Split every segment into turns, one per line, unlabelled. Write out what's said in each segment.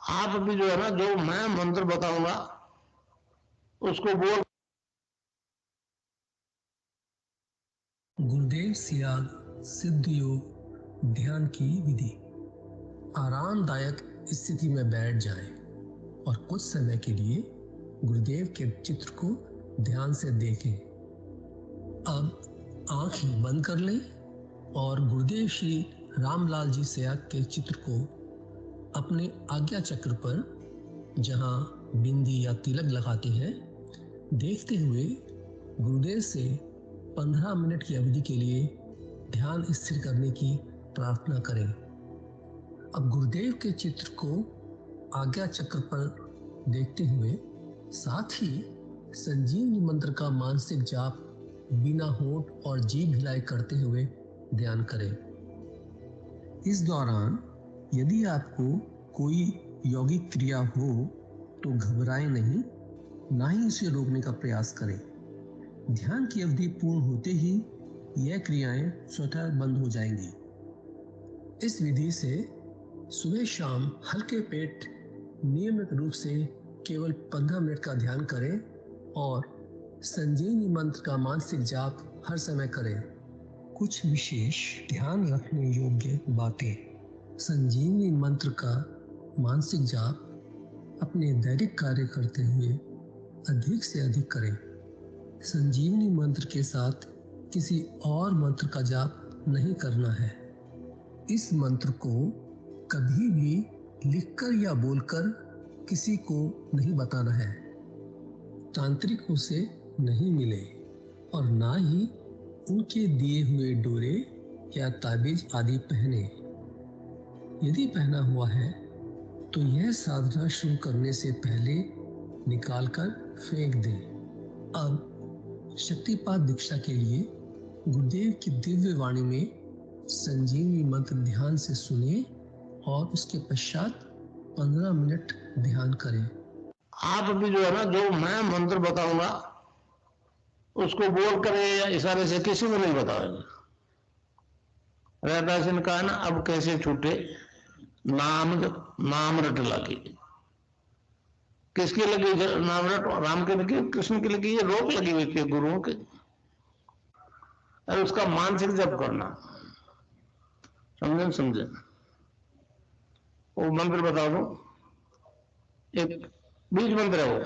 आप अभी जो है ना, जो मैं मंत्र बताऊंगा उसको बोल।
गुरुदेव सियाग सिद्ध योग ध्यान की विधि। आरामदायक स्थिति में बैठ जाएं और कुछ समय के लिए गुरुदेव के चित्र को ध्यान से देखें। अब आंखें बंद कर लें और गुरुदेव श्री रामलाल जी सियाग के चित्र को अपने आज्ञा चक्र पर, जहां बिंदी या तिलक लगाते हैं, देखते हुए गुरुदेव से 15 मिनट की अवधि के लिए ध्यान स्थिर करने की प्रार्थना करें। अब गुरुदेव के चित्र को आज्ञा चक्र पर देखते हुए साथ ही संजीवनी मंत्र का मानसिक जाप बिना होंठ और जीभ हिलाए करते हुए ध्यान करें। इस दौरान यदि आपको कोई यौगिक क्रिया हो तो घबराएं नहीं, ना ही इसे रोकने का प्रयास करें। ध्यान की अवधि पूर्ण होते ही यह क्रियाएं स्वतः बंद हो जाएंगी। इस विधि से सुबह शाम हल्के पेट नियमित रूप से केवल 15 मिनट का ध्यान करें और संजीवनी मंत्र का मानसिक जाप हर समय करें। कुछ विशेष ध्यान रखने योग्य बातें। संजीवनी मंत्र का मानसिक जाप अपने दैनिक कार्य करते हुए अधिक से अधिक करें। संजीवनी मंत्र के साथ किसी और मंत्र का जाप नहीं करना है। इस मंत्र को कभी भी लिखकर या बोलकर किसी को नहीं बताना है। तांत्रिकों से नहीं मिले और ना ही उनके दिए हुए डोरे या ताबीज आदि पहने। यदि पहना हुआ है तो यह साधना शुरू करने से पहले निकालकर फेंक दें। अब शक्तिपात दीक्षा के लिए गुरुदेव की दिव्य वाणी में संजीवनी मंत्र ध्यान से सुने और उसके पश्चात 15 मिनट ध्यान करें।
आप अभी जो है ना, जो मैं मंत्र बताऊंगा उसको बोल कर या इशारे से किसी को नहीं बताओगे। रहदास ने कहा ना, अब कैसे छूटे नाम नाम रट लगी। किसकी लगी नाम रट? राम की लगी, कृष्ण की लगी, ये रोक लगी हुई थी गुरुओं के। और उसका मानसिक जप करना, समझे समझे। वो मंत्र बता दो, एक बीज मंत्र है वो।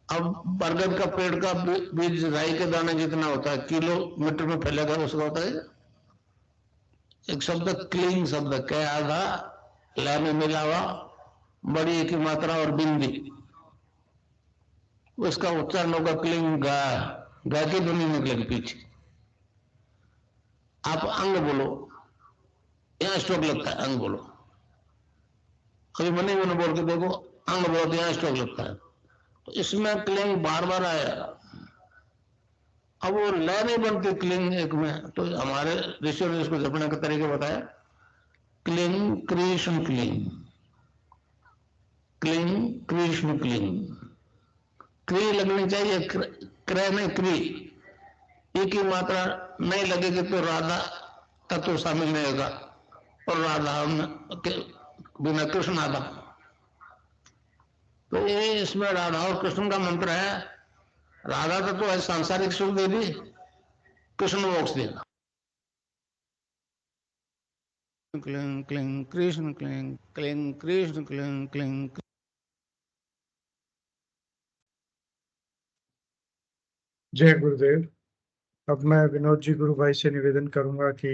अब बरगद का पेड़ का बीज राई के दाने जितना होता है, किलोमीटर में फैलेगा उसका होता है। एक शब्द क्लीन शब्द कै आधा लै में मिला हुआ, बड़ी की मात्रा और बिंदी, उसका उच्चारण होगा क्लीन गा। गा की ध्वनि निकलेगी पीछे। आप अंग बोलो, यहां स्ट्रोक लगता है, अंग बोलो। कभी मने मैंने बोल के देखो, अंग बोलो तो यहां स्ट्रोक लगता है। तो इसमें क्लिंग बार बार आएगा। अब वो लय नहीं बनती क्लिंग एक में, तो हमारे ऋषियों ने इसको जपने का तरीका बताया। Cling Krishna cling, cling Krishna cling. क्री लगनी चाहिए, क्रय नहीं क्री। एक ही मात्रा नहीं लगेगी तो राधा तत्व शामिल नहीं होगा, और राधा के बिना कृष्ण आधा। तो ये इसमें राधा और कृष्ण का मंत्र है। राधा तत्व है सांसारिक सुख दे दी, कृष्ण मोक्ष देगा। Cling cling Krishna cling cling Krishna cling cling.
जय गुरुदेव। अब मैं विनोद जी गुरु भाई से निवेदन करूंगा कि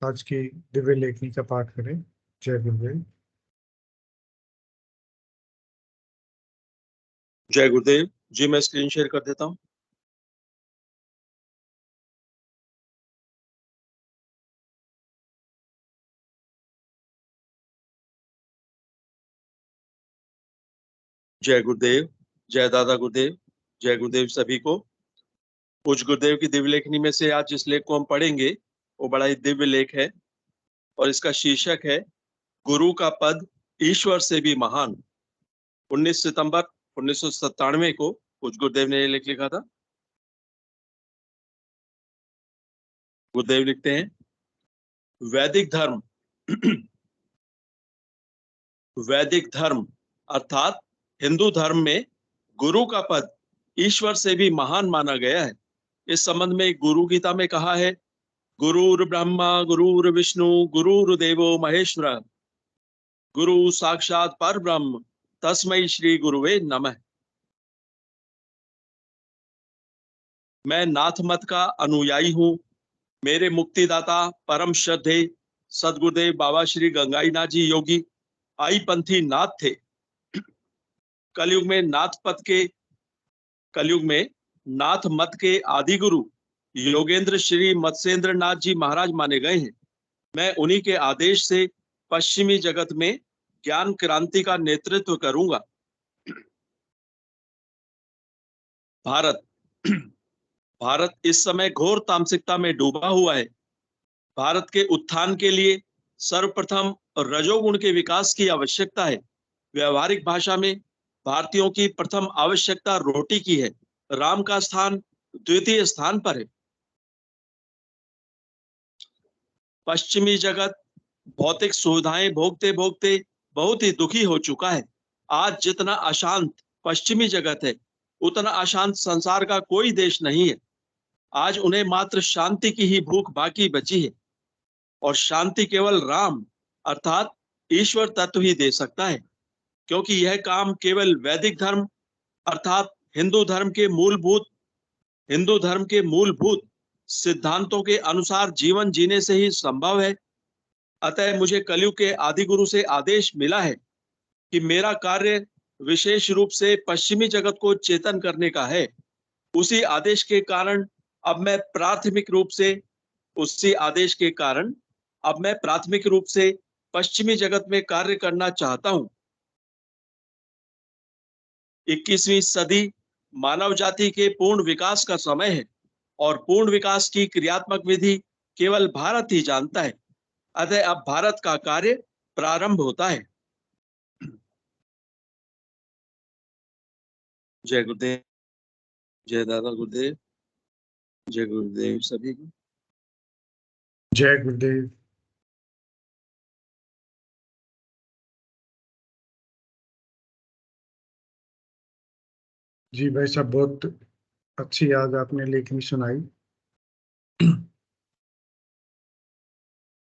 आज की दिव्य लेखनी का पाठ करें। जय गुरुदेव।
जय गुरुदेव जी। मैं स्क्रीन शेयर कर देता हूं। जय गुरुदेव, जय दादा गुरुदेव, जय गुरुदेव सभी को। पूज्य गुरुदेव की दिव्य लेखनी में से आज जिस लेख को हम पढ़ेंगे वो बड़ा ही दिव्य लेख है और इसका शीर्षक है गुरु का पद ईश्वर से भी महान। 19 सितंबर 1997 को पूज्य गुरुदेव ने ये लेख लिखा था। गुरुदेव लिखते हैं, वैदिक धर्म वैदिक धर्म अर्थात हिंदू धर्म में गुरु का पद ईश्वर से भी महान माना गया है। इस संबंध में गुरु गीता में कहा है, गुरुर् ब्रह्मा गुरुर्विष्णु गुरुर्देवो महेश्वर गुरु साक्षात परब्रह्म तस्मै श्री गुरुवे नमः। मैं नाथ मत का अनुयायी हूँ। मेरे मुक्तिदाता परम श्रद्धे सदगुरुदेव बाबा श्री गंगाईनाथ जी योगी आई पंथी नाथ थे। कलयुग में नाथ मत के आदि गुरु योगेंद्र श्री मत्स्येंद्र नाथ जी महाराज माने गए हैं। मैं उन्हीं के आदेश से पश्चिमी जगत में ज्ञान क्रांति का नेतृत्व करूंगा। भारत इस समय घोर तामसिकता में डूबा हुआ है। भारत के उत्थान के लिए सर्वप्रथम रजोगुण के विकास की आवश्यकता है। व्यवहारिक भाषा में भारतीयों की प्रथम आवश्यकता रोटी की है। राम का स्थान द्वितीय स्थान पर है। पश्चिमी जगत भौतिक सुविधाएं भोगते भोगते बहुत ही दुखी हो चुका है। आज जितना अशांत पश्चिमी जगत है, उतना अशांत संसार का कोई देश नहीं है। आज उन्हें मात्र शांति की ही भूख बाकी बची है, और शांति केवल राम अर्थात ईश्वर तत्व ही दे सकता है, क्योंकि यह काम केवल वैदिक धर्म अर्थात हिंदू धर्म के मूलभूत सिद्धांतों के अनुसार जीवन जीने से ही संभव है। अतः मुझे कलयुग के आदि गुरु से आदेश मिला है कि मेरा कार्य विशेष रूप से पश्चिमी जगत को चेतन करने का है। उसी आदेश के कारण अब मैं प्राथमिक रूप से पश्चिमी जगत में कार्य करना चाहता हूं। 21वीं सदी मानव जाति के पूर्ण विकास का समय है, और पूर्ण विकास की क्रियात्मक विधि केवल भारत ही जानता है। अतः अब भारत का कार्य प्रारंभ होता है। जय गुरुदेव, जय दादा गुरुदेव, जय गुरुदेव सभी को।
जय गुरुदेव। जी भाई साहब, बहुत अच्छी आज आपने लेखनी सुनाई।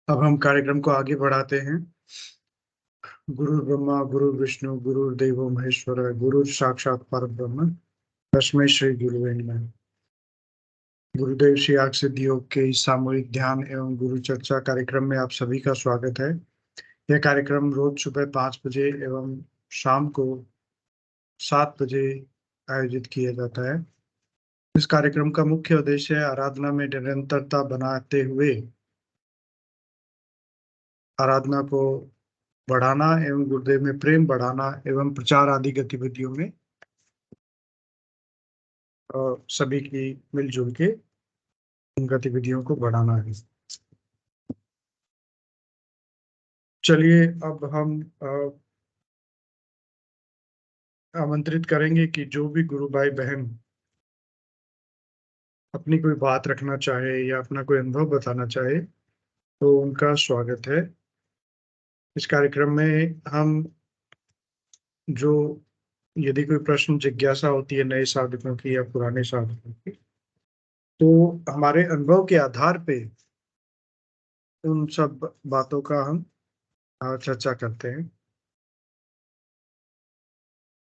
अब हम कार्यक्रम को आगे बढ़ाते हैं। गुरु ब्रह्मा गुरु विष्णु गुरुर्देवो महेश्वर गुरु साक्षात परब्रह्म तस्मै श्री गुरुवे नमः। गुरुदेव श्री आग सिद्धि योग के सामूहिक ध्यान एवं गुरु चर्चा कार्यक्रम में आप सभी का स्वागत है। यह कार्यक्रम रोज सुबह 5 बजे एवं शाम को 7 बजे आयोजित किया जाता है। इस कार्यक्रम का मुख्य उद्देश्य है आराधना में निरंतरता बनाते हुए आराधना को बढ़ाना एवं गुरुदेव में प्रेम बढ़ाना एवं प्रचार आदि गतिविधियों में सभी की मिलजुल के उन गतिविधियों को बढ़ाना है। चलिए अब हम आमंत्रित करेंगे कि जो भी गुरु भाई बहन अपनी कोई बात रखना चाहे या अपना कोई अनुभव बताना चाहे तो उनका स्वागत है। इस कार्यक्रम में हम जो यदि कोई प्रश्न जिज्ञासा होती है नए साधकों की या पुराने साधकों की, तो हमारे अनुभव के आधार पे उन सब बातों का हम चर्चा करते हैं।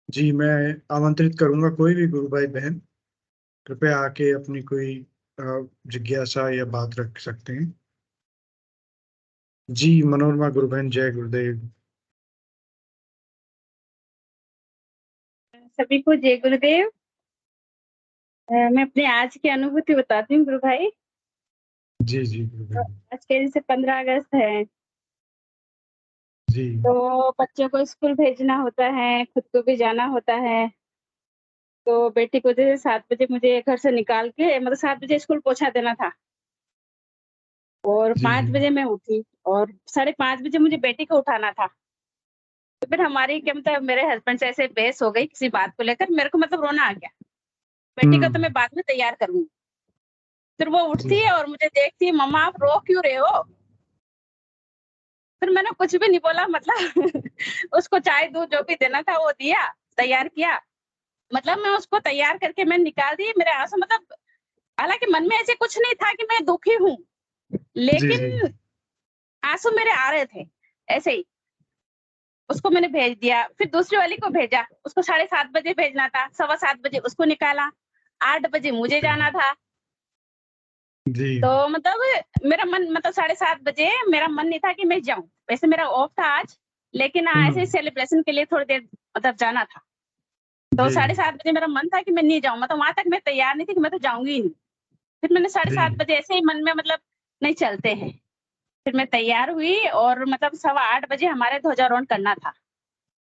जी, मैं आमंत्रित करूंगा कोई भी गुरु भाई बहन कृपया आके अपनी कोई जिज्ञासा या बात रख सकते हैं। जी, मनोरमा गुरु बहन, जय गुरुदेव।
सभी को जय गुरुदेव। मैं अपने आज की अनुभूति बताती हूँ गुरु भाई।
जी जी गुरुदेव।
आज के जैसे 15 अगस्त है,
जी।
तो बच्चों को स्कूल भेजना होता है, खुद को भी जाना होता है। तो बेटी को जैसे 7 बजे मुझे घर से निकाल के, मतलब 7 बजे स्कूल पहुंचा देना था, और 5 बजे मैं उठी और 5:30 बजे मुझे बेटी को उठाना था। तो फिर हमारी क्या मतलब मेरे हस्बैंड से ऐसे बहस हो गई किसी बात को लेकर, मेरे को मतलब रोना आ गया। बेटी का तो मैं बाद में तैयार करूंगी। फिर वो उठती है और मुझे देखती है, मम्मा आप रो क्यों रहे हो? फिर मैंने कुछ भी नहीं बोला, मतलब उसको चाय दूध जो भी देना था वो दिया, तैयार किया। मतलब मैं उसको तैयार करके मैं निकाल दी, मेरे आँसू मतलब हालाँकि मन में ऐसे कुछ नहीं था कि मैं दुखी हूँ,
जी जी
लेकिन आँसू मेरे आ रहे थे, ऐसे ही। उसको मैंने भेज दिया, फिर दूसरी वाली को भेजा, उसको 7:30 बजे भेजना था, 7:15 बजे उसको निकाला, 8 बजे मुझे जाना था।
जी
तो मतलब मेरा मन मतलब 7:30 बजे मेरा मन नहीं था कि मैं जाऊँ। वैसे मेरा ऑफ था आज, लेकिन ऐसे ही सेलिब्रेशन के लिए थोड़ी देर मतलब जाना था। तो
जी
7:30 बजे मेरा मन था कि मैं नहीं जाऊँ, मतलब वहाँ तक मैं तैयार नहीं थी कि मैं तो जाऊँगी ही नहीं। फिर मैंने 7:30
जी
बजे ऐसे ही मन में मतलब नहीं चलते हैं। फिर मैं तैयार हुई और मतलब 8:15 बजे हमारे ध्वजारोहण करना था।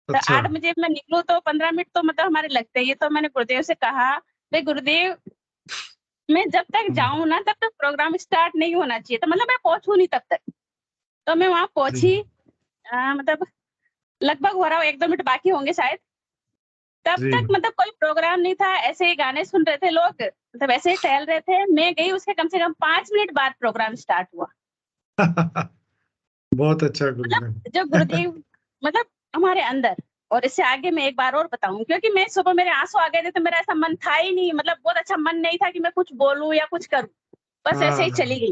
तो
अच्छा
8 बजे मैं निकलूँ तो 15 मिनट तो मतलब हमारे लगते ही हैं। तो मैंने गुरुदेव से कहा, भई गुरुदेव मैं जब तक जाऊँ ना तब तक प्रोग्राम स्टार्ट नहीं होना चाहिए। तो मतलब मैं पहुँचूँ नहीं तब तक। तो मैं वहाँ
जी
पहुँची मतलब लगभग हो रहा हो 1-2 मिनट बाकी होंगे शायद। तब
जी
तक मतलब कोई प्रोग्राम नहीं था, ऐसे ही गाने सुन रहे थे लोग, मतलब ऐसे ही टहल रहे थे। मैं गई उसके कम से कम 5 मिनट बाद प्रोग्राम स्टार्ट हुआ।
बहुत अच्छा
मतलब
गुरुदेव।
जो गुरुदेव मतलब हमारे अंदर। और इससे आगे मैं एक बार और बताऊँ, क्योंकि मैं सुबह मेरे आँसू आ गए थे तो मेरा ऐसा मन था ही नहीं, मतलब बहुत अच्छा मन नहीं था कि मैं कुछ बोलूँ या कुछ करूँ। बस ऐसे ही चली
हाँ
गई।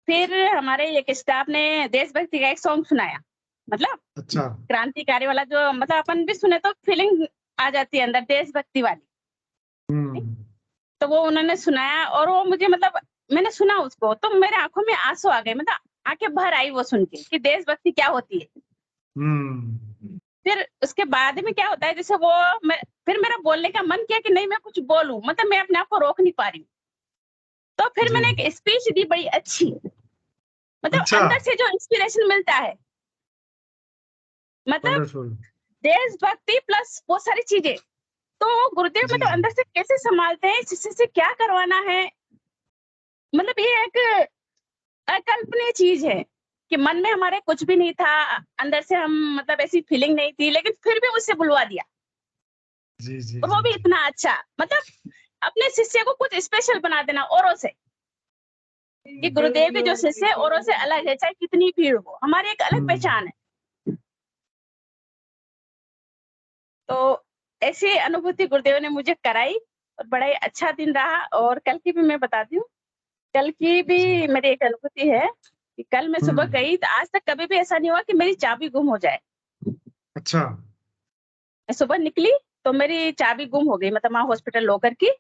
फिर हमारे एक स्टाफ ने देशभक्ति का एक सॉन्ग सुनाया। मतलब
अच्छा
क्रांतिकारी वाला जो मतलब अपन भी सुने तो फीलिंग आ जाती है अंदर देशभक्ति वाली।
हम्म
तो वो उन्होंने सुनाया और वो मुझे मतलब मैंने सुना उसको तो मेरे आँखों में आँसू आ गए, मतलब आँखें भर आई वो सुन के कि देशभक्ति क्या होती है। फिर उसके बाद में क्या होता है जैसे वो मैं फिर मेरा बोलने का मन किया कि नहीं मैं कुछ बोलूँ, मतलब मैं अपने आप को रोक नहीं पा रही हूँ। तो फिर
जी
मैंने एक स्पीच दी बड़ी अच्छी, मतलब
अच्छा
अंदर से जो इंस्पिरेशन मिलता है, मतलब
वंडरफुल
देशभक्ति प्लस वो सारी चीज़ें। तो गुरुदेव
जी
मतलब
जी
अंदर से कैसे सँभालते हैं, शिष्य से क्या करवाना है, मतलब ये एक अकल्पनीय चीज़ है कि मन में हमारे कुछ भी नहीं था, अंदर से हम मतलब ऐसी फीलिंग नहीं थी, लेकिन फिर भी मुझसे बुलवा दिया
जी जी
और वो
जी
भी
जी
इतना अच्छा, मतलब अपने शिष्य को कुछ स्पेशल बना देना औरों से, कि गुरुदेव के जो शिष्य है औरों से अलग है, चाहे कितनी भीड़ हो, हमारी एक अलग
हम्म
पहचान है। तो ऐसी अनुभूति गुरुदेव ने मुझे कराई और बड़ा ही अच्छा दिन रहा। और कल की भी मैं बताती हूँ, कल की
जी
भी मेरी एक अनुभूति है कि कल मैं सुबह
हम्म
गई तो आज तक कभी भी ऐसा नहीं हुआ कि मेरी चाबी गुम हो जाए।
अच्छा
मैं सुबह निकली तो मेरी चाबी गुम हो गई, मतलब वहाँ हॉस्पिटल लॉकर की,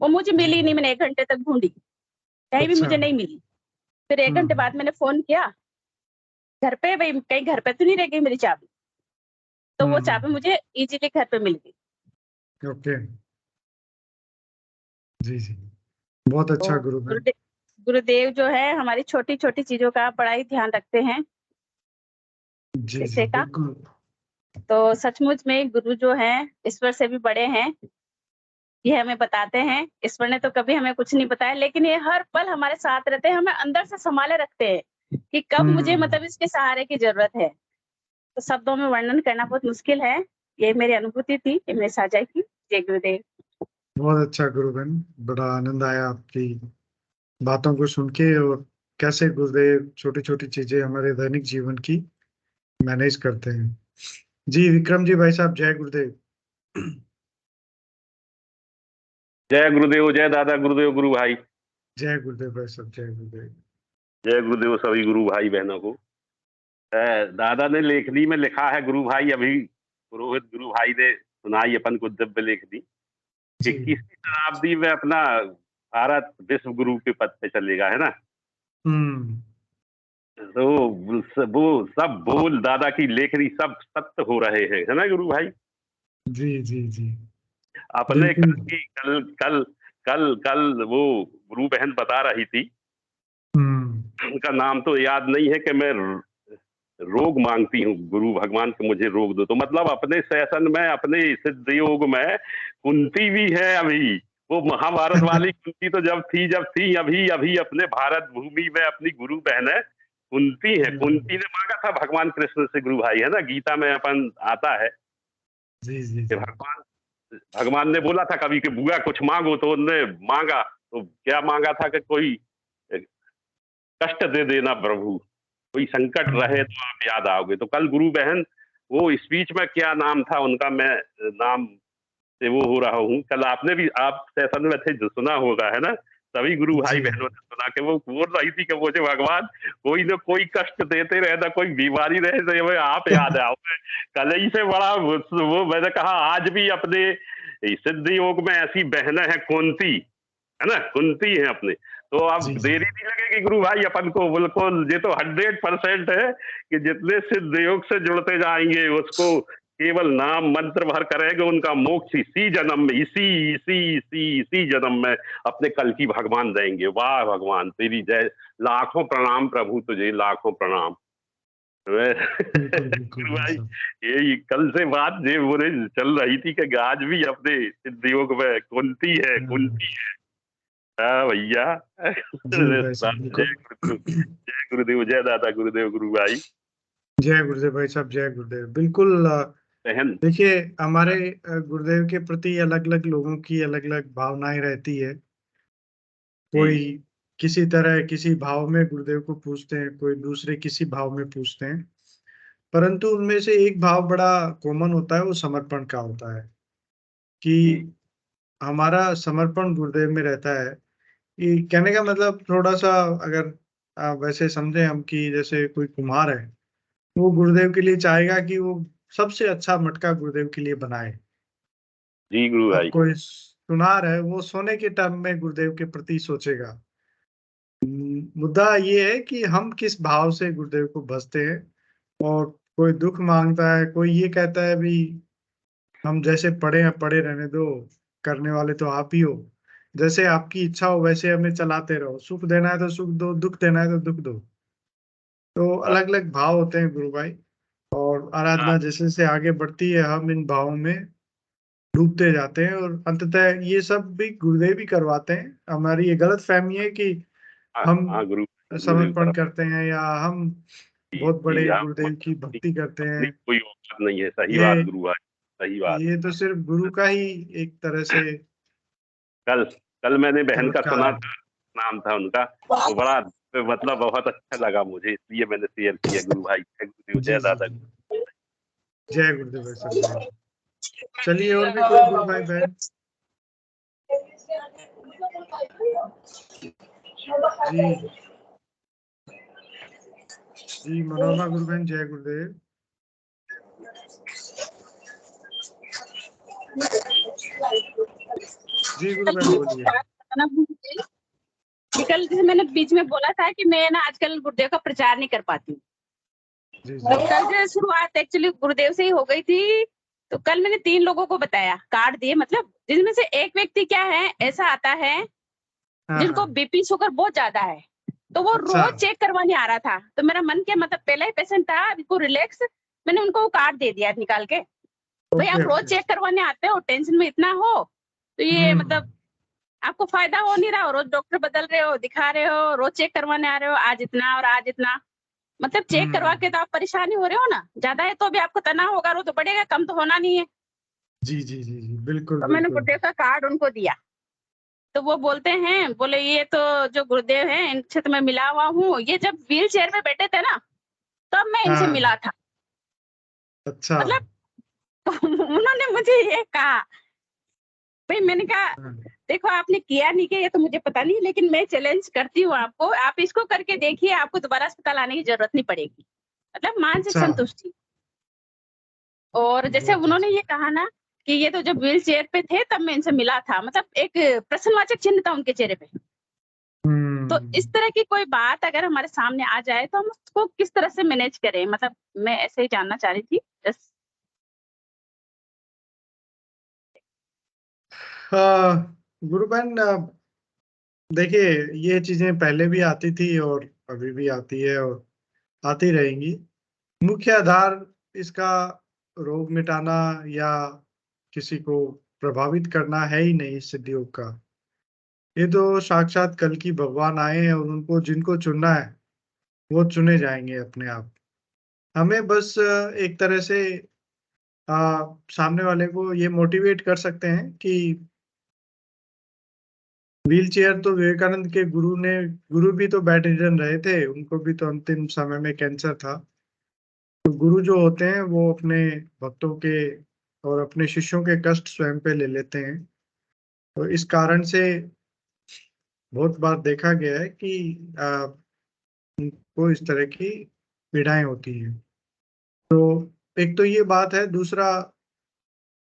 वो मुझे
जी
मिली नहीं, मैंने 1 घंटे तक ढूँढी, कहीं भी
अच्छा
मुझे नहीं मिली। फिर 1 घंटे
हम्म
बाद मैंने फ़ोन किया घर पे, भई कहीं घर पे तो नहीं रह गई मेरी चाबी? तो वो चाबी
हम्म
मुझे ईज़िली घर पे मिल गई।
ओके जी जी बहुत
तो
अच्छा गुरुदेव
गुरुदेव जो है हमारी छोटी-छोटी चीज़ों का बड़ा ही ध्यान रखते हैं,
जी जी
शिष्य का।
बिल्कुल
तो सचमुच में गुरु जो हैं ईश्वर से भी बड़े हैं, ये हमें बताते हैं। ईश्वर ने तो कभी हमें कुछ नहीं बताया, लेकिन ये हर पल हमारे साथ रहते हैं, हमें अंदर से सँभाले रखते हैं कि कब मुझे
हम्म
मतलब इसके सहारे की ज़रूरत है। तो शब्दों में वर्णन करना बहुत मुश्किल है। ये मेरी अनुभूति थी, ये मैंने साझा की। जय गुरुदेव।
बहुत अच्छा गुरुबन बड़ा आनंद आया आपकी बातों को सुन के और कैसे गुरुदेव छोटी छोटी चीजें हमारे दैनिक जीवन की मैनेज करते हैं जी विक्रम जी भाई साहब जय गुरुदेव
जय गुरुदेव, जय दादा गुरुदेव, गुरु भाई।
जय गुरुदेव भाई साहब जय गुरुदेव
जय गुरुदेव सभी गुरु भाई बहनों को। दादा ने लेखनी में लिखा है, गुरु भाई अभी पुरोहित गुरु भाई ने सुनाई अपन को दिव्य लेखनी, कि
जी
21वीं शताब्दी में अपना भारत विश्व गुरु के पद पे चलेगा, है ना।
हम्म
तो वो सब बोल दादा की लेखनी सब सत्य हो रहे हैं, है ना गुरु भाई।
जी जी जी
अपने
बिल्कुल
कल कल कल कल वो गुरु बहन बता रही थी,
हम्म
उनका नाम तो याद नहीं है, कि मैं रोग मांगती हूँ गुरु भगवान को मुझे रोग दो। तो मतलब अपने सेशन में, अपने सिद्ध योग में कुंती भी है अभी। वो महाभारत वाली कुंती तो जब थी, अभी अभी अपने भारत भूमि में अपनी गुरु बहन है कुंती है। कुंती ने मांगा था भगवान कृष्ण से गुरु भाई, है ना, गीता में अपन आता है
जी जी
कि
जी
भगवान ने बोला था कभी कि बुआ कुछ मांगो, तो उनने मांगा तो क्या मांगा था कि कोई कष्ट दे देना प्रभु, कोई संकट रहे
हम्म
तो आप याद आओगे। तो कल गुरु बहन वो स्पीच में क्या नाम था उनका, मैं नाम से वो हो रहा हूँ। कल आपने भी, आप सेशन में थे जो सुना होगा, है ना, सभी गुरु भाई
जी
बहनों ने सुना कि वो बोल रही थी कि मुझे भगवान कोई न कोई कष्ट देते रहे, ना कोई बीमारी रहे, तो ये आप याद आओ। कल ही से बड़ा वो मैंने कहा आज भी अपने सिद्ध योग में ऐसी बहनें हैं, कुंती है ना, कुंती है अपने, तो अब
जी जी
देरी नहीं लगेगी गुरु भाई अपन को, बिल्कुल ये तो 100% है कि जितने सिद्ध योग से जुड़ते जाएंगे उसको केवल नाम मंत्र भर करेंगे, उनका मोक्ष इसी जन्म में, इसी जन्म में अपने कल की भगवान देंगे। वाह भगवान तेरी जय, लाखों प्रणाम प्रभु तुझे, लाखों प्रणाम।
बिल्कुल बिल्कुल
गुरु
भाई
भाई
साहब।
ये कल से बात ये बोले चल रही थी कि आज भी अपने सिद्ध योग में कुंती है,
हाँ,
कुंती है। हाँ भैया।
जी भाई साहब
जय
बिल्कुल।
गुरुदेव, जय गुरुदेव, जय दादा गुरुदेव गुरु भाई।
जय गुरुदेव भाई साहब, जय गुरुदेव। बिल्कुल
बहन
देखिए हमारे गुरुदेव के प्रति अलग अलग लोगों की अलग अलग भावनाएं रहती है। कोई
जी
किसी तरह किसी भाव में गुरुदेव को पूछते हैं, कोई दूसरे किसी भाव में पूछते हैं, परंतु उनमें से एक भाव बड़ा कॉमन होता है, वो समर्पण का होता है
जी
कि हमारा समर्पण गुरुदेव में रहता है। कि कहने का मतलब थोड़ा सा अगर वैसे समझे हम कि जैसे कोई कुम्हार है, वो गुरुदेव के लिए चाहेगा कि वो सबसे अच्छा मटका गुरुदेव के लिए बनाए।
जी गुरु
अब
भाई।
कोई सुनार है, वो सोने के टर्म में गुरुदेव के प्रति सोचेगा। मुद्दा ये है कि हम किस भाव से गुरुदेव को भजते हैं। और कोई दुख मांगता है, कोई ये कहता है भी हम जैसे पड़े हैं पड़े रहने दो, करने वाले तो आप ही हो, जैसे आपकी इच्छा हो वैसे हमें चलाते रहो, सुख देना है तो सुख दो, दुख देना है तो दुख दो। तो
हाँ
अलग अलग भाव होते हैं गुरु भाई। और आराधना
हाँ
जैसे जैसे आगे बढ़ती है हम इन भावों में डूबते जाते हैं, और अंततः ये सब भी गुरुदेव ही करवाते हैं। हमारी ये गलत फहमी है कि
हाँ
हम
हाँ गुरुदेव
समर्पण
तरफ
करते हैं या हम
जी
बहुत
जी
बड़े
हाँ,
गुरुदेव की भक्ति करते
अपनी
हैं।
कोई औकात नहीं है, सही बात
ये
गुरु भाई, सही बात।
ये तो सिर्फ गुरु का ही एक तरह से
कल कल मैंने बहन का
चमत्कार
सुना
है।
था, नाम था उनका, तो बड़ा मतलब बहुत अच्छा लगा मुझे, इसलिए मैंने शेयर किया गुरु भाई। जय गुरुदेव,
जी
जय
जी
दादा।
जी। जय गुरुदेव भाई साहब, जय गुरुदेव। चलिए और भी कोई गुरु भाई बहन। जी जी, मनोरमा गुरु बहन, जय गुरुदेव। जी गुरु बहन बोलिए।
कल जैसे मैंने बीच में बोला था कि मैं ना आजकल गुरुदेव का प्रचार नहीं कर पाती हूँ।
जी
तो
जी
कल जो शुरुआत एक्चुअली गुरुदेव से ही हो गई थी। तो कल मैंने 3 लोगों को बताया, कार्ड दिए, मतलब जिनमें से एक व्यक्ति क्या है, ऐसा आता है
हाँ
जिनको
हाँ।
बीपी शुगर बहुत ज्यादा है, तो वो
अच्छा।
रोज चेक करवाने आ रहा था। तो मेरा मन क्या, मतलब पहला ही पेशेंट था, बिल्कुल रिलैक्स, मैंने उनको वो कार्ड दे दिया निकाल के, भाई
ओके
आप रोज
ओके।
चेक करवाने आते हो, टेंशन में इतना हो, तो ये
हम्म।
मतलब आपको फायदा हो नहीं रहा हो, रोज डॉक्टर बदल रहे हो, दिखा रहे हो, रोज चेक करवाने आ रहे हो, आज इतना और आज इतना, मतलब चेक करवा के तो आप परेशानी हो रहे हो ना, ज्यादा है तो भी आपको तनाव होगा, रो तो बढ़ेगा, कम तो होना नहीं है।
जी जी जी जी, बिल्कुल
तो मैंने
बिल्कुल।
गुरुदेव का कार्ड उनको दिया। तो वो बोलते हैं, बोले ये तो जो गुरुदेव हैं इनसे तो मैं मिला हुआ हूँ, ये जब व्हील चेयर पे बैठे थे ना तब मैं इनसे
हाँ।
मिला था।
अच्छा।
मतलब उन्होंने मुझे ये कहा, भाई मैंने कहा
हाँ,
देखो आपने किया नहीं किया ये तो मुझे पता नहीं, लेकिन मैं चैलेंज करती हूँ आपको, आप इसको करके देखिए, आपको दोबारा अस्पताल आने की जरूरत नहीं पड़ेगी। मतलब मानसिक
अच्छा।
संतुष्टि। और जैसे
बहुत
उन्होंने
अच्छा।
ये कहा ना कि ये तो जब व्हील चेयर पे थे तब मैं इनसे मिला था, मतलब एक प्रश्नवाचक चिन्ह था उनके चेहरे पे। तो इस तरह की कोई बात अगर हमारे सामने आ जाए तो हम उसको किस तरह से मैनेज करें, मतलब मैं ऐसे ही जानना चाह रही थी बस।
गुरु बहन देखिए ये चीजें पहले भी आती थी और अभी भी आती है और आती रहेंगी। मुख्य आधार इसका रोग मिटाना या किसी को प्रभावित करना है ही नहीं इस सिद्धि योग का। ये तो साक्षात कल की भगवान आए हैं और उनको जिनको चुनना है वो चुने जाएंगे अपने आप। हमें बस एक तरह से सामने वाले को ये मोटिवेट कर सकते हैं कि व्हील चेयर तो विवेकानंद के गुरु भी तो बेड रिडन रहे थे, उनको भी तो अंतिम समय में कैंसर था। तो गुरु जो होते हैं वो अपने भक्तों के और अपने शिष्यों के कष्ट स्वयं पे ले लेते हैं। तो इस कारण से बहुत बार देखा गया है कि उनको इस तरह की पीड़ाएं होती हैं। तो एक तो ये बात है, दूसरा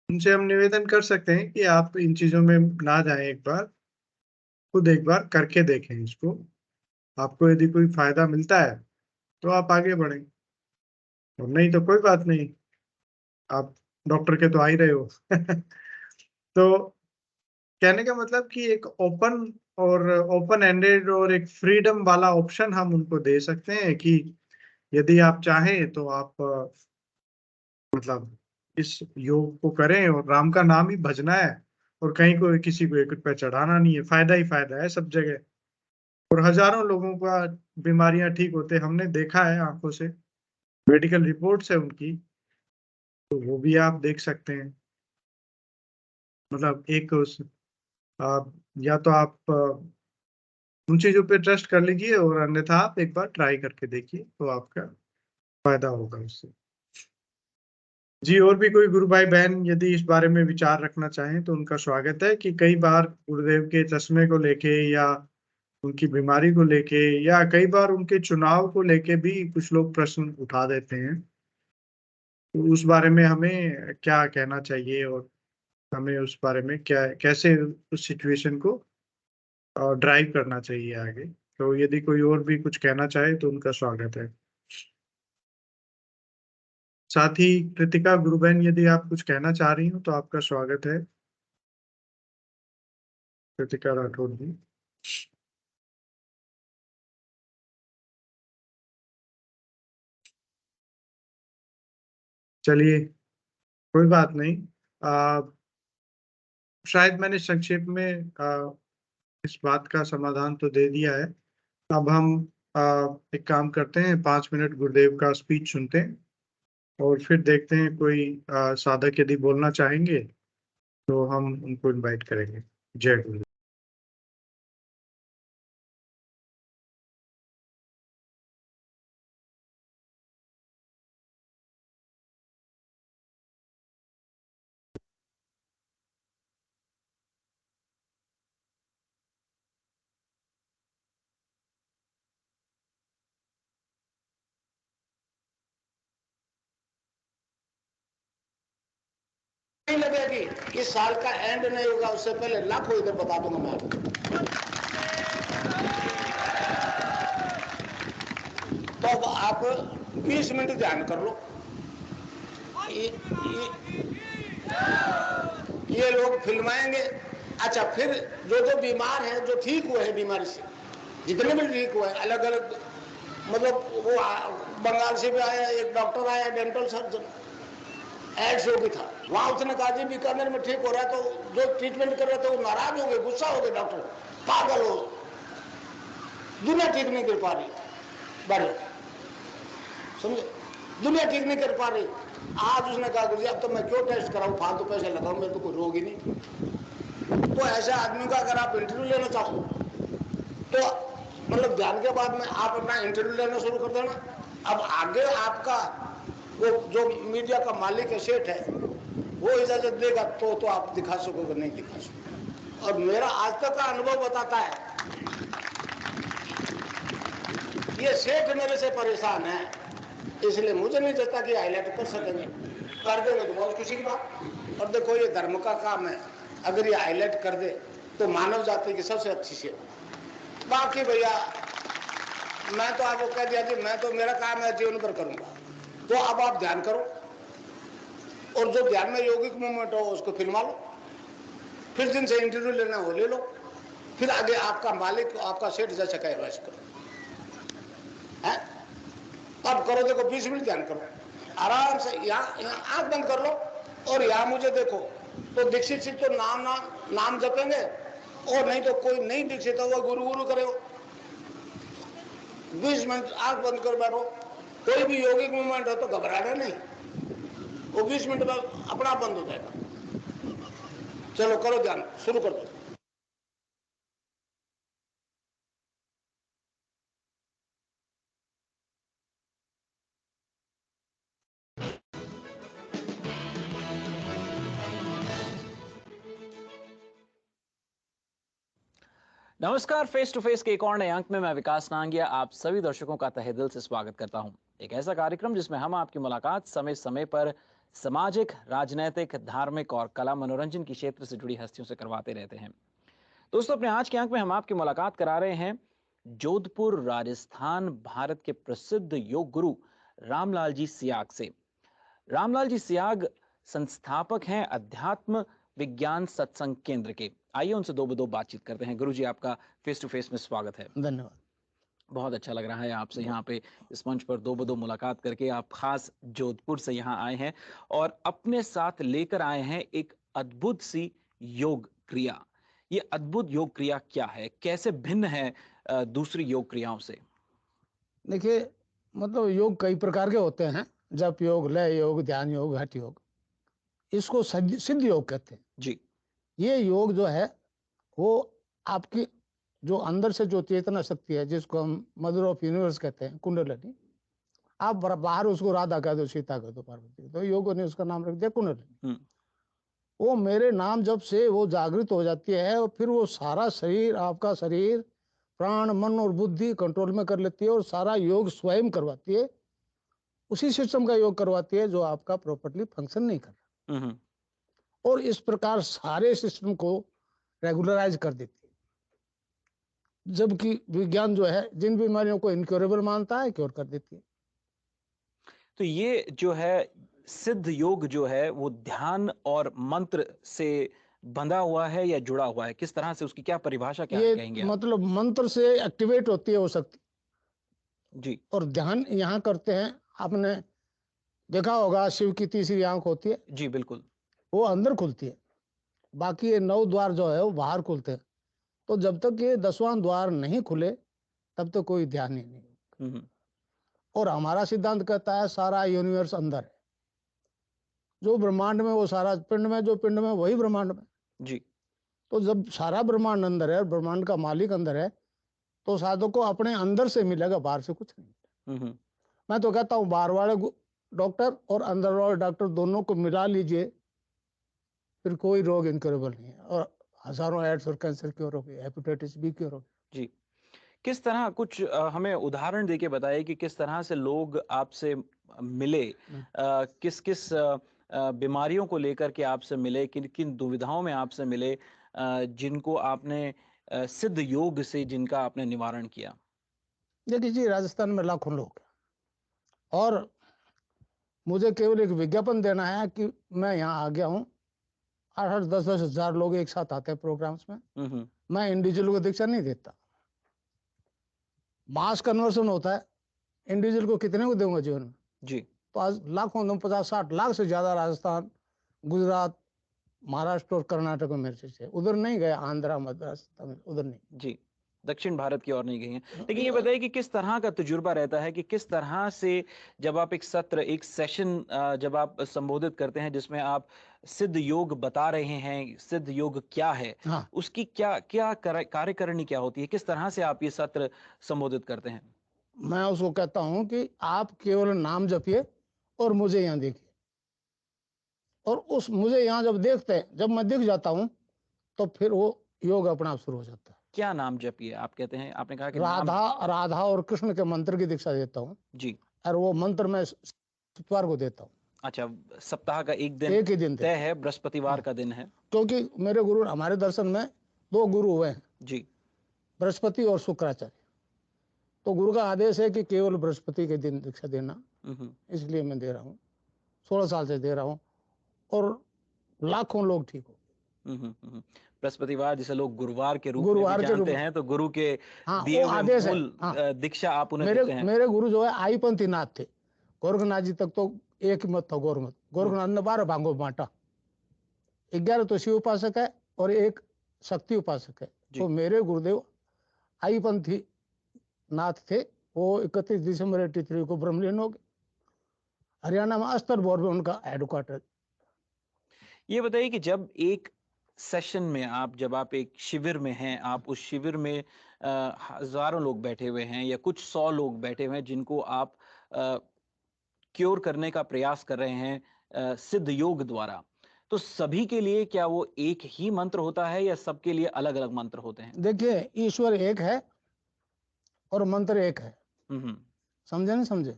उनसे हम निवेदन कर सकते हैं कि आप इन चीज़ों में ना जाएं, एक बार खुद एक बार करके देखें इसको। आपको यदि कोई फ़ायदा मिलता है, तो आप आगे बढ़ें और नहीं तो कोई बात नहीं, आप डॉक्टर के तो आ ही रहे हो। तो कहने का मतलब कि एक ओपन एंडेड और एक फ्रीडम वाला ऑप्शन हम उनको दे सकते हैं कि यदि आप चाहें तो आप मतलब इस योग को करें और राम का नाम ही भजना है और कहीं को किसी को 1 रुपया चढ़ाना नहीं है, फ़ायदा ही फ़ायदा है सब जगह। और हज़ारों लोगों का बीमारियाँ ठीक होते हैं, हमने देखा है आँखों से, मेडिकल रिपोर्ट्स है उनकी, तो वो भी आप देख सकते हैं। मतलब एक उस आप या तो आप उन चीज़ों पे ट्रस्ट कर लीजिए और अन्यथा आप एक बार ट्राई करके देखिए, तो आपका फ़ायदा होगा उससे। जी, और भी कोई गुरु भाई-बहन यदि इस बारे में विचार रखना चाहें तो उनका स्वागत है कि कई बार गुरुदेव के चश्मे को लेके या उनकी बीमारी को लेके या कई बार उनके चुनाव को लेके भी कुछ लोग प्रश्न उठा देते हैं। तो उस बारे में हमें क्या कहना चाहिए और हमें उस बारे में क्या कैसे उस सिचुएशन को ड्राइव करना चाहिए आगे? तो यदि कोई और भी कुछ कहना चाहे तो उनका स्वागत है। साथ ही कृतिका गुरु बहन यदि आप कुछ कहना चाह रही हो तो आपका स्वागत है, कृतिका राठौर जी। चलिए, कोई बात नहीं। शायद मैंने संक्षेप में इस बात का समाधान तो दे दिया है। अब हम एक काम करते हैं, 5 मिनट गुरुदेव का स्पीच सुनते हैं और फिर देखते हैं कोई साधक यदि बोलना चाहेंगे तो हम उनको इनवाइट करेंगे। जय गुरु।
नहीं लगेगी, इस साल का एंड नहीं होगा उससे पहले लाखों इधर बता दूंगा मैं आपको। तो अब आप 20 मिनट ध्यान कर लो। ये लोग फिल्माएंगे। अच्छा, फिर जो बीमार है, जो ठीक हुए हैं बीमारी से, जितने भी ठीक हुए हैं, अलग अलग, मतलब वो बंगाल से भी आया एक डॉक्टर, आया डेंटल सर्जन, एड्स हो गई था वहां, उसने कहा जी बीकानेर में ठीक हो रहा है, तो जो ट्रीटमेंट कर रहे थे वो नाराज हो गए, गुस्सा हो गए, डॉक्टर पागल हो, दुनिया ठीक नहीं कर पा रही, बड़े समझे, दुनिया ठीक नहीं कर पा रही। आज उसने कहा गुरु जी अब तो मैं क्यों टेस्ट कराऊं, फालतू पैसे लगाऊं, मेरे तो कोई रोग ही नहीं। तो ऐसे आदमी का अगर आप इंटरव्यू लेना चाहो तो मतलब ध्यान के बाद में आप अपना इंटरव्यू लेना शुरू कर देना। अब आगे आपका वो जो मीडिया का मालिक है, सेठ है, वो इजाजत देगा तो आप दिखा सकोगे, नहीं दिखा सकोगे। और मेरा आज तक का अनुभव बताता है, ये सेठ मेरे से परेशान है, इसलिए मुझे नहीं लगता कि हाईलाइट कर सकेंगे, कर देंगे तो बहुत खुशी की बात। और देखो ये धर्म का काम है, अगर ये हाईलाइट कर दे तो मानव जाति की सबसे अच्छी सेवा। बाकी भैया मैं तो आपको कह दिया जी, मैं तो मेरा काम है जीवन भर करूंगा। तो अब आप ध्यान करो और जो ध्यान में यौगिक मूवमेंट हो उसको फिल्मा लो, फिर जिनसे इंटरव्यू लेना हो ले लो, फिर आगे आपका मालिक आपका सेठ जैसा कहे वैसे करो। अब करो, देखो 20 मिनट ध्यान करो आराम से, यहाँ आंख बंद कर लो और यहाँ मुझे देखो, तो दीक्षित सिद्ध तो नाम जपेंगे, और नहीं तो कोई नहीं दीक्षित हो वो गुरु गुरु करे। 20 मिनट आंख बंद कर बैठो, कोई भी यौगिक मूवमेंट हो तो घबराना नहीं, वो 20 मिनट में अपना बंद हो जाएगा। चलो करो ध्यान, शुरू कर दो।
नमस्कार, फेस टू फेस के एक और नए अंक में मैं विकास नांगिया आप सभी दर्शकों का तहे दिल से स्वागत करता हूं। एक ऐसा कार्यक्रम जिसमें हम आपकी मुलाकात समय समय पर सामाजिक, राजनीतिक, धार्मिक और कला मनोरंजन के क्षेत्र से जुड़ी हस्तियों से करवाते रहते हैं। दोस्तों, अपने आज के अंक में हम आपकी मुलाकात करा रहे हैं जोधपुर, राजस्थान, भारत के प्रसिद्ध योग गुरु रामलाल जी सियाग से। रामलाल जी सियाग संस्थापक हैं अध्यात्म विज्ञान सत्संग केंद्र के। आइए उनसे दो बदो बातचीत करते हैं। गुरु जी, आपका फेस टू फेस में स्वागत है।
धन्यवाद।
बहुत अच्छा लग रहा है आपसे यहाँ पे इस मंच पर दो बदो मुलाकात करके। आप खास जोधपुर से यहाँ आए हैं और अपने साथ लेकर आए हैं एक अद्भुत सी योग क्रिया। ये अद्भुत योग क्रिया क्या है, कैसे भिन्न है दूसरी योग क्रियाओं से?
देखिए, मतलब योग कई प्रकार के होते हैं। जप योग, लय योग, ध्यान योग, हठ योग, इसको सिद्ध योग कहते हैं
जी।
ये योग जो है वो आपकी जो अंदर से जो चेतना शक्ति है, जिसको हम मदर ऑफ यूनिवर्स कहते हैं, कुंडलिनी। आप बाहर उसको राधा कह दो, सीता कह दो, पार्वती, तो योगों ने उसका नाम रख दिया कुंडलिनी। वो मेरे नाम जब से वो जागृत हो जाती है और फिर वो सारा शरीर, आपका शरीर, प्राण, मन और बुद्धि कंट्रोल में कर लेती है और सारा योग स्वयं करवाती है। उसी सिस्टम का योग करवाती है जो आपका प्रॉपर्ली फंक्शन नहीं कर रहा, और इस प्रकार सारे सिस्टम को रेगुलराइज कर देती है। जबकि विज्ञान जो है जिन बीमारियों को इनक्योरेबल मानता है, क्योर कर देती है।
तो ये जो है सिद्ध योग जो है वो ध्यान और मंत्र से बंधा हुआ है या जुड़ा हुआ है? किस तरह से, उसकी क्या परिभाषा, क्या
ये
कहेंगे आप?
मतलब मंत्र से एक्टिवेट होती है वो शक्ति
जी।
और ध्यान यहाँ करते हैं। आपने देखा होगा शिव की तीसरी आंख होती है,
जी बिल्कुल।
वो अंदर खुलती है, बाकी ये 9 द्वार जो है वो बाहर खुलते हैं। तो जब तक ये 10वां द्वार नहीं खुले तब तक कोई ध्यान ही नहीं। और हमारा सिद्धांत कहता है सारा यूनिवर्स अंदर है। जो ब्रह्मांड में वो सारा पिंड में, जो पिंड में वही ब्रह्मांड में।
जी।
तो जब सारा ब्रह्मांड अंदर है, ब्रह्मांड का मालिक अंदर है, तो साधक को अपने अंदर से मिलेगा, बाहर से कुछ नहीं। मैं तो कहता हूँ बाहर वाले डॉक्टर और अंदर वाले डॉक्टर दोनों को मिला लीजिए, फिर कोई रोग इनक्योरेबल नहीं है। और हजारों एड्स और कैंसर क्योर हो गए, हेपेटाइटिस बी क्योर हो गए।
जी। किस तरह, कुछ हमें उदाहरण देके बताइए कि किस तरह से लोग आपसे मिले, किस किस बीमारियों को लेकर के आपसे मिले, किन किन दुविधाओं में आपसे मिले, जिनको आपने सिद्ध योग से जिनका आपने निवारण किया?
देखिए जी, राजस्थान में लाखों लोग हैं और मुझे केवल एक विज्ञापन देना है कि मैं यहाँ आ गया हूँ। 8-10 हजार लोग एक साथ आते हैं प्रोग्राम्स में। मैं इंडिविजुअल को दीक्षा नहीं देता, मास कन्वर्सन होता है। इंडिविजुअल को कितने को दूंगा जीवन में? जी। तो आज लाखों, 50-60 लाख से ज्यादा राजस्थान, गुजरात, महाराष्ट्र और कर्नाटक में मेरे से उधर नहीं गए, आंध्रा, मद्रास, तमिल, उधर नहीं। जी,
दक्षिण भारत की ओर नहीं गई हैं। लेकिन ये बताइए कि किस तरह का तजुर्बा रहता है, कि किस तरह से जब आप एक सत्र, एक सेशन जब आप संबोधित करते हैं जिसमें आप सिद्ध योग बता रहे हैं, सिद्ध योग क्या है,
हाँ।
उसकी क्या क्या कार्यकारिणी क्या होती है, किस तरह से आप ये सत्र संबोधित करते हैं?
मैं उसको कहता हूं कि आप केवल नाम जपिए और मुझे यहाँ देखिए, और उस मुझे यहाँ जब देखते हैं, जब मैं दिख जाता हूं तो फिर वो योग अपना आप शुरू हो जाता है।
क्या नाम जपिए आप कहते हैं? आपने कहा कि
राधा और कृष्ण के मंत्र की दीक्षा देता हूँ जी, और वो मंत्र मैं शुक्रवार को देता हूँ।
अच्छा, सप्ताह का एक दिन,
एक ही दिन
तय है, बृहस्पतिवार का दिन है।
क्योंकि मेरे गुरु, हमारे दर्शन में 2 गुरु हुए हैं
जी,
बृहस्पति और शुक्राचार्य। तो गुरु का आदेश है कि केवल बृहस्पति के दिन दीक्षा देना, इसलिए मैं दे रहा हूँ। 16 साल से दे रहा हूँ और लाखों लोग ठीक हो।
बृहस्पतिवार जिसे लोग गुरुवार के रूप में भी जानते हैं, तो गुरु के दिए हुए मूल दीक्षा आप उन्हें देते हैं।
मेरे गुरु जो है आईपंथी नाथ थे। गोरखनाथ जी तक तो एक ही मत था, गौरमत। गोरखनाथ ने 12 भागों में बांटा, 11 तो शिव उपासक है और 1 शक्ति उपासक है। तो मेरे गुरुदेव आईपंथी नाथ थे। वो 31 दिसंबर 83 को ब्रह्मलीन हो गए। हरियाणा में अस्तर बोर में उनका हेडक्वार्टर।
ये बताइए कि जब एक सेशन में आप, जब आप एक शिविर में हैं, आप उस शिविर में हजारों लोग बैठे हुए हैं या कुछ 100 लोग बैठे हुए हैं जिनको आप क्योर करने का प्रयास कर रहे हैं सिद्ध योग द्वारा, तो सभी के लिए क्या वो एक ही मंत्र होता है या सबके लिए अलग अलग मंत्र होते हैं?
देखिए, ईश्वर एक है और मंत्र एक है।
हम्म।
समझे नहीं समझे?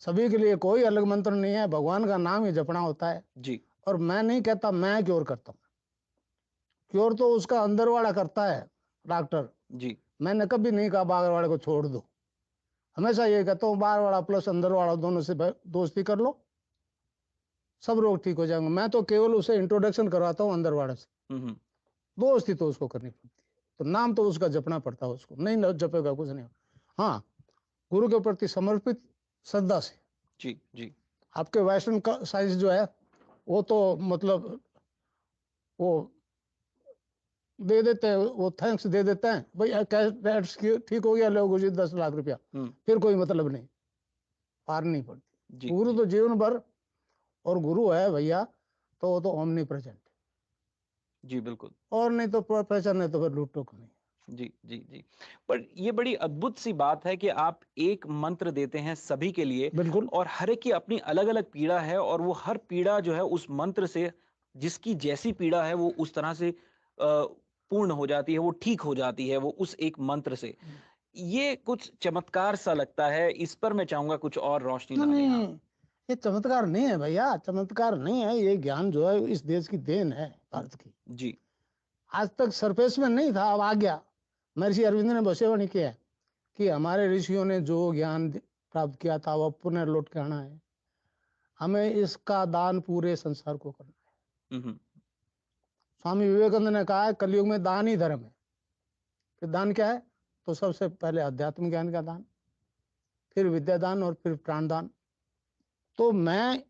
सभी के लिए कोई अलग मंत्र नहीं है, भगवान का नाम ही जपना होता है।
जी
और मैं नहीं कहता मैं क्योर करता हूँ, क्योर तो उसका अंदर वाला करता है, डॉक्टर।
जी
मैंने कभी नहीं कहा बाहर वाले को छोड़ दो, हमेशा ये कहता हूँ बाहर वाला प्लस अंदर वाला दोनों से दोस्ती कर लो, सब रोग ठीक हो जाएंगे। मैं तो केवल उसे इंट्रोडक्शन करवाता हूँ अंदर वाले से,
हम्म।
दोस्ती तो उसको करनी पड़ती है, तो नाम तो उसका जपना पड़ता है, उसको नहीं जपेगा कुछ नहीं। हाँ, गुरु के प्रति समर्पित श्रद्धा से।
जी जी
आपके वेस्टर्न का साइंस जो है वो तो मतलब वो दे देते हैं, वो थैंक्स दे देते हैं, भाई ठीक हो गया, लोग 10 लाख रुपया, फिर कोई मतलब नहीं, पार नहीं पड़ती।
जी
गुरु तो जीवन भर, और गुरु है भैया तो वो तो ओमनी प्रेजेंट,
जी बिल्कुल।
और नहीं तो पहचान नहीं तो फिर लूटो को नहीं।
जी जी जी। पर ये बड़ी अद्भुत सी बात है कि आप एक मंत्र देते हैं सभी के लिए,
बिल्कुल।
और हर एक की अपनी अलग अलग पीड़ा है, और वो हर पीड़ा जो है उस मंत्र से, जिसकी जैसी पीड़ा है वो उस तरह से पूर्ण हो जाती है, वो ठीक हो जाती है वो उस एक मंत्र से। ये कुछ चमत्कार सा लगता है, इस पर मैं चाहूंगा कुछ और रोशनी डालें आप।
नहीं, ये चमत्कार नहीं है भैया, चमत्कार नहीं है, ये ज्ञान जो है इस देश की देन है, भारत की।
जी
आज तक सरफेस में नहीं था, अब आ गया। महर्षि अरविंद ने भविष्यवाणी किया है कि हमारे ऋषियों ने जो ज्ञान प्राप्त किया था वह पुनः लौट के आना है, हमें इसका दान पूरे संसार को करना है। स्वामी विवेकानंद ने कहा है कलयुग में दान ही धर्म है। फिर दान क्या है? तो सबसे पहले अध्यात्म ज्ञान का दान, फिर विद्या दान, और फिर प्राण दान। तो मैं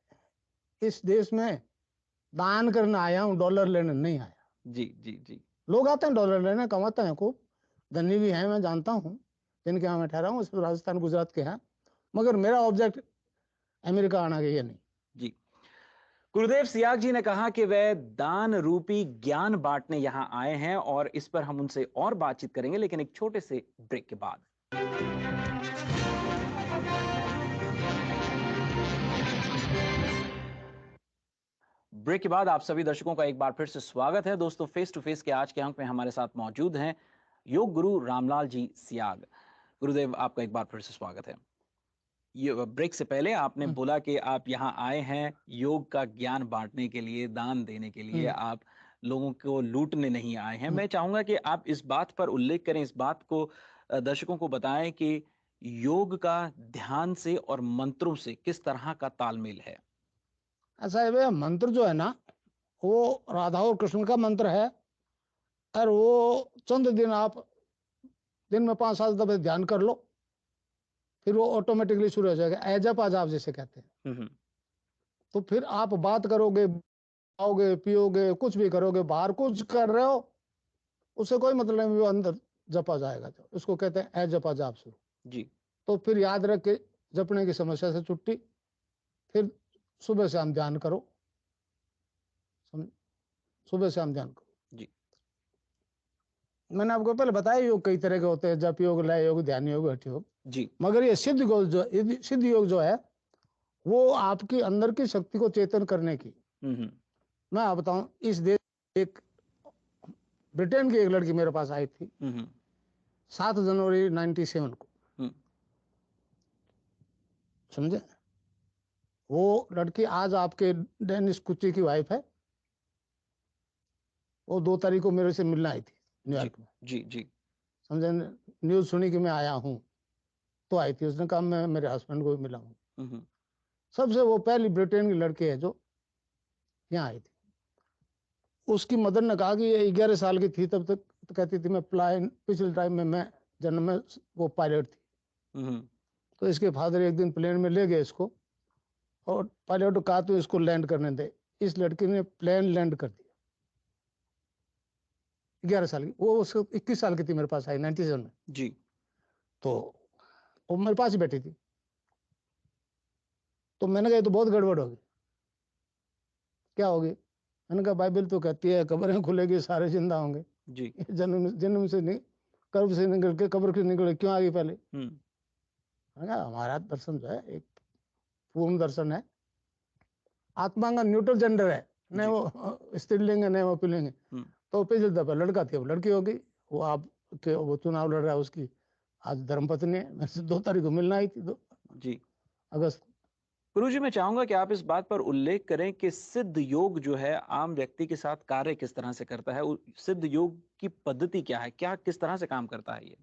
इस देश में दान करने आया हूं, डॉलर लेने नहीं आया।
जी जी जी
लोग आते हैं डॉलर लेने, कमाते हैं खूब, धनी भी हैं, मैं जानता हूं जिनके यहाँ मैं ठहरा हूँ, राजस्थान गुजरात के हैं, मगर मेरा ऑब्जेक्ट अमेरिका आना ये नहीं।
जी। गुरुदेव सियाग जी ने कहा कि वे दान रूपी ज्ञान बांटने यहां आए हैं, और इस पर हम उनसे और बातचीत करेंगे, लेकिन एक छोटे से ब्रेक के बाद। ब्रेक के बाद आप सभी दर्शकों का एक बार फिर से स्वागत है। दोस्तों, फेस टू फेस के आज के अंक में हमारे साथ मौजूद हैं योग गुरु रामलाल जी सियाग। गुरुदेव, आपका एक बार फिर से स्वागत है। ये ब्रेक से पहले आपने बोला कि आप यहाँ आए हैं योग का ज्ञान बांटने के लिए, दान देने के लिए, आप लोगों को लूटने नहीं आए हैं। मैं चाहूंगा कि आप इस बात पर उल्लेख करें, इस बात को दर्शकों को बताएं कि योग का ध्यान से और मंत्रों से किस तरह का तालमेल है।
ऐसा है भैया, मंत्र जो है ना वो राधा और कृष्ण का मंत्र है, और वो चंद दिन आप दिन में 5-7 दफे ध्यान कर लो, फिर वो ऑटोमेटिकली शुरू हो जाएगा, एजप आजाब जैसे कहते हैं। तो फिर आप बात करोगे, आओगे, पियोगे, कुछ भी करोगे, बाहर कुछ कर रहे हो उससे कोई मतलब नहीं, वो अंदर जपा जाएगा, तो उसको कहते हैं एजप आजाब शुरू
जी।
तो फिर याद रख के जपने की समस्या से छुट्टी, फिर सुबह शाम ध्यान करो, सुबह शाम ध्यान करो।
जी।
मैंने आपको पहले बताया योग कई तरह के होते हैं, जप योग, लय योग, ध्यान योग, हठ योग।
जी।
मगर ये सिद्ध योग जो है वो आपकी अंदर की शक्ति को चेतन करने की। मैं आप बताऊं, इस देश एक ब्रिटेन की एक लड़की मेरे पास आई थी 7 जनवरी 97 को, समझे? वो लड़की आज आपके डेनिस कुची की वाइफ है, वो 2 तारीख को मेरे से मिलने आई थी न्यूयॉर्क में।
जी जी।
समझे? न्यूज सुनी कि मैं आया हूं तो आई थी, उसने कहा मैं मेरे हस्बैंड को भी मिला हूं। सबसे वो पहली ब्रिटेन की लड़की है जो यहाँ आई थी। उसकी मदर ने कहा कि ये 11 साल की थी तब तक, तो कहती थी मैं प्लान, पिछले टाइम में मैं जन्म में वो पायलट थी। तो इसके फादर एक दिन प्लेन में ले गए इसको, और पायलट को कहा तो इसको लैंड करने दे। इस लड़की ने प्लेन लैंड कर दिया, 11 साल की। वो उसको 21 साल की थी, मेरे पास आई 97 में
जी।
तो वो मेरे पास ही बैठी थी। तो मैंने कहा तो बहुत गड़बड़ होगी। क्या होगी? मैंने कहा बाइबल तो कहती है कब्रें खुलेगी, सारे जिंदा होंगे।
जी।
जन्म से नहीं, कर्ब से निकल के कब्र से निकल के क्यों आ गई पहले? मैंने कहा हमारा दर्शन जो है एक पूर्ण दर्शन है, आत्मा का न्यूट्रल जेंडर है, नहीं
जी।
वो स्त्रीलिंग है नहीं वो पुल्लिंग है। तो पिछले दफे लड़का थी अब लड़की होगी। वो आप के वो चुनाव लड़ रहा है उसकी आज धर्मपत्नी है। मेरे से 2 तारीख को मिलना आई थी 2
जी।
अगस्त।
गुरुजी, मैं चाहूंगा कि आप इस बात पर उल्लेख करें कि सिद्ध योग जो है आम व्यक्ति के साथ कार्य किस तरह से करता है, सिद्ध योग की पद्धति क्या है, क्या किस तरह से काम करता है ये?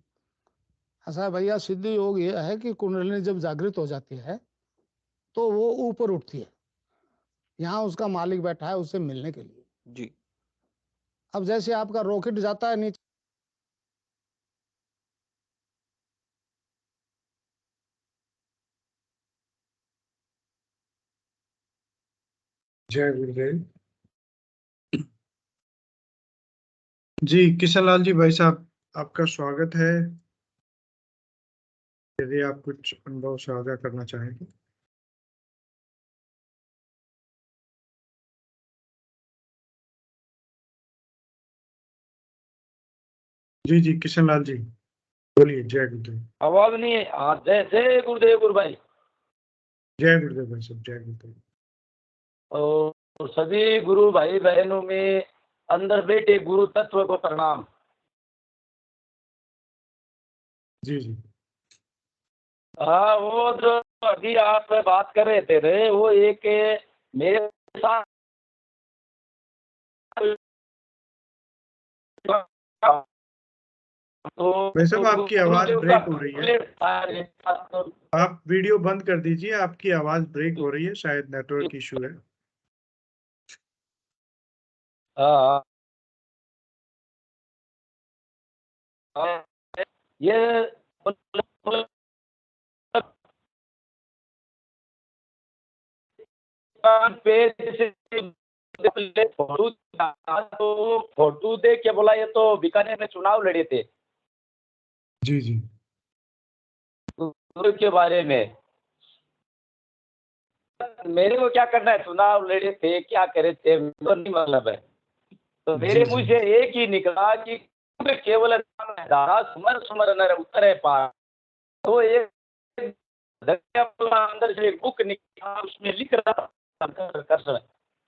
ऐसा है भैया सिद्ध योग ये है कि कुंडलिनी जब जागृत हो जाती है तो वो ऊपर उठती है। यहाँ उसका मालिक बैठा है उससे मिलने के लिए।
जी।
अब जैसे आपका रॉकेट जाता है नीचे
जय गुरुदेव। जी किशन लाल जी भाई साहब आपका स्वागत है। यदि आप कुछ अनुभव साझा करना चाहेंगे। जी जी किशन लाल जी बोलिए। जय गुरुदेव।
आवाज नहीं है। हाँ जय जय गुरुदेव गुरु भाई।
जय गुरुदेव भाई साहब जय गुरुदेव।
और सभी गुरु भाई बहनों में अंदर बैठे गुरु तत्व को प्रणाम।
जी जी
हाँ वो जो अभी आप बात कर रहे थे वो एक मेरे साथ तो
भाई साहब आपकी आवाज
गुरुदेव
ब्रेक हो रही है।
का
आप वीडियो बंद कर दीजिए। आपकी आवाज ब्रेक हो रही है शायद नेटवर्क इशू है।
हाँ ये फोटो तो फोटो देख के बोला ये तो बीकानेर में चुनाव लड़े थे
जी जी
गुरु के बारे में। मेरे को क्या करना है चुनाव लड़े थे क्या करे थे तो नहीं मतलब है। तो मेरे
जी
मुंह
जी
से एक ही निकला कि केवल धारा सुमर सुमर नर उतरे पार। तो एक अंदर से एक बुक निकला उसमें लिख रहा था कर्षण।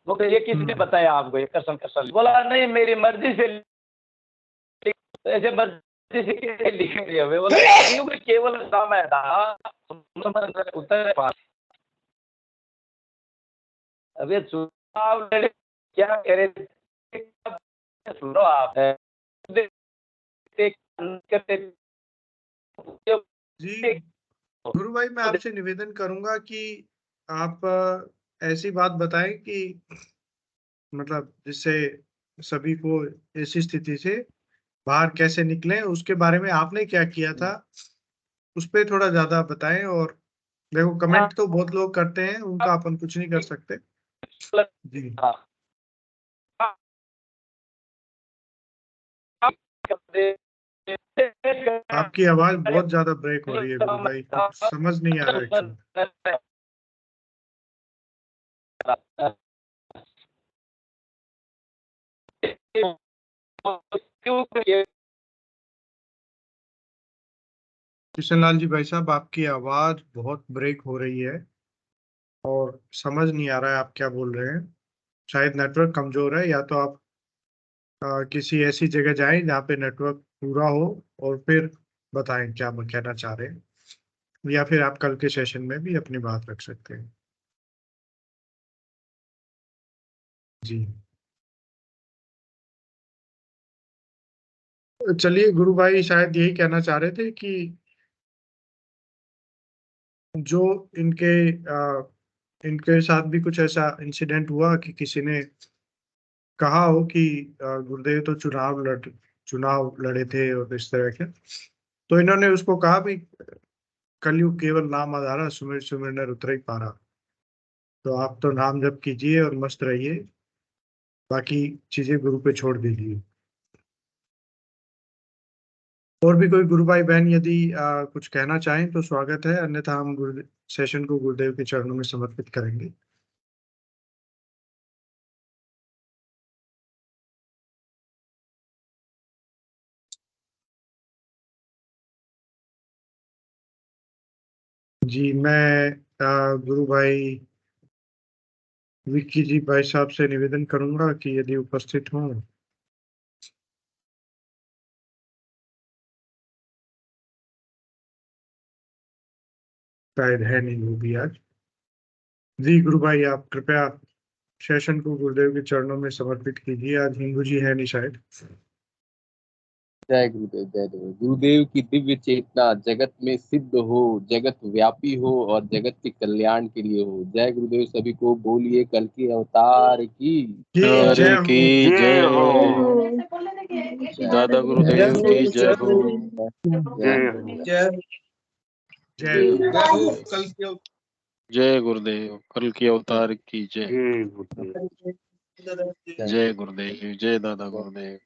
वो ये किसने बताया आपको ये कर्षण कर्षण बोला नहीं मेरी मर्जी से ऐसे मर्जी से कैसे लिखेंगे हमें बोला केवल नाम है धारा सुमर नर उतरे पार। अबे चुनाव लड़े क्या करे सुनो आप
जी गुरु भाई मैं आपसे निवेदन करूंगा कि आप ऐसी बात बताएं कि मतलब जिससे सभी को ऐसी स्थिति से बाहर कैसे निकले उसके बारे में आपने क्या किया था उस पर थोड़ा ज्यादा बताएं। और देखो कमेंट तो बहुत लोग करते हैं उनका अपन कुछ नहीं कर सकते। जी आपकी आवाज बहुत ज्यादा ब्रेक हो रही है गुरु भाई कुछ समझ नहीं आ रहा है एक्चुअली। किशन लाल जी भाई साहब आपकी आवाज बहुत ब्रेक हो रही है और समझ नहीं आ रहा है आप क्या बोल रहे हैं। शायद नेटवर्क कमजोर है या तो आप किसी ऐसी जगह जाएं जहाँ पे नेटवर्क पूरा हो और फिर बताएं क्या कहना चाह रहे हैं। या फिर आप कल के सेशन में भी अपनी बात रख सकते हैं। जी चलिए गुरु भाई शायद यही कहना चाह रहे थे कि जो इनके इनके साथ भी कुछ ऐसा इंसिडेंट हुआ कि किसी ने कहा हो कि गुरुदेव तो चुनाव लड़े थे और इस तरह के। तो इन्होंने उसको कहा भी कलयुग केवल नाम आधारा सुमिर सुमिर नर उतर ही पारा। तो आप तो नाम जप कीजिए और मस्त रहिए बाकी चीजें गुरु पे छोड़ दीजिए। और भी कोई गुरु भाई बहन यदि कुछ कहना चाहें तो स्वागत है अन्यथा हम गुरु सेशन को गुरुदेव के चरणों में समर्पित करेंगे। जी मैं गुरु भाई विक्की जी भाई साहब से निवेदन करूंगा कि यदि उपस्थित हों शायद है नहीं वो भी आज। जी गुरु भाई आप कृपया सेशन को गुरुदेव के चरणों में समर्पित कीजिए। आज हिंदू जी है नहीं शायद।
जय गुरुदेव जय गुरुदेव। गुरुदेव की दिव्य चेतना जगत में सिद्ध हो, जगत व्यापी हो और जगत के कल्याण के लिए हो। जय गुरुदेव। सभी को बोलिए कल के अवतार की
जय
जय
की
जय हो।
दादा गुरुदेव की जय हो।
जय हो।
जय
जय गुरुदेव। कल की अवतार की जय।
जय गुरुदेव।
जय गुरुदेव। जय दादा गुरुदेव।